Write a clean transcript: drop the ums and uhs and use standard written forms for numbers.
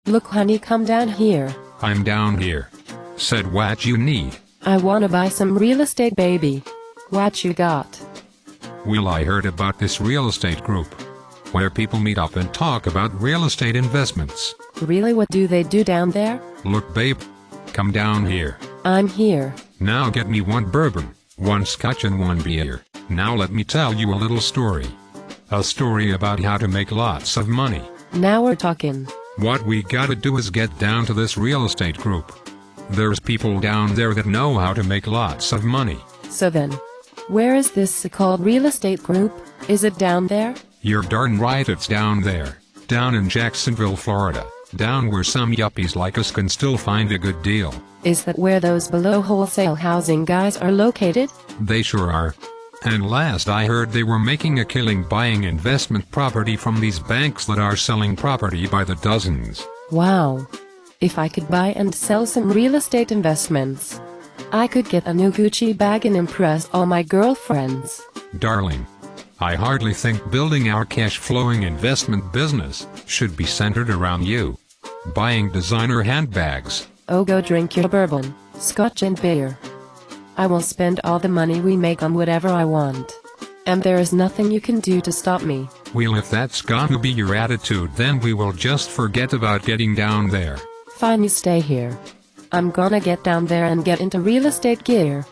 Look honey, come down here. I'm down here. Said what you need. I wanna buy some real estate, baby. What you got? Well, I heard about this real estate group, where people meet up and talk about real estate investments. Really, what do they do down there? Look babe, come down here. I'm here. Now get me one bourbon, one scotch and one beer. Now let me tell you a little story. A story about how to make lots of money. Now we're talking. What we gotta do is get down to this real estate group. There's people down there that know how to make lots of money. So then, where is this so-called real estate group? Is it down there? You're darn right, it's down there. Down in Jacksonville, Florida. Down where some yuppies like us can still find a good deal. Is that where those below wholesale housing guys are located? They sure are. And last I heard they were making a killing buying investment property from these banks that are selling property by the dozens. Wow. If I could buy and sell some real estate investments, I could get a new Gucci bag and impress all my girlfriends. Darling, I hardly think building our cash-flowing investment business should be centered around you. Buying designer handbags. Oh, go drink your bourbon, scotch and beer. I will spend all the money we make on whatever I want. And there is nothing you can do to stop me. Well, if that's gonna be your attitude, then we will just forget about getting down there. Fine, you stay here. I'm gonna get down there and get into real estate gear.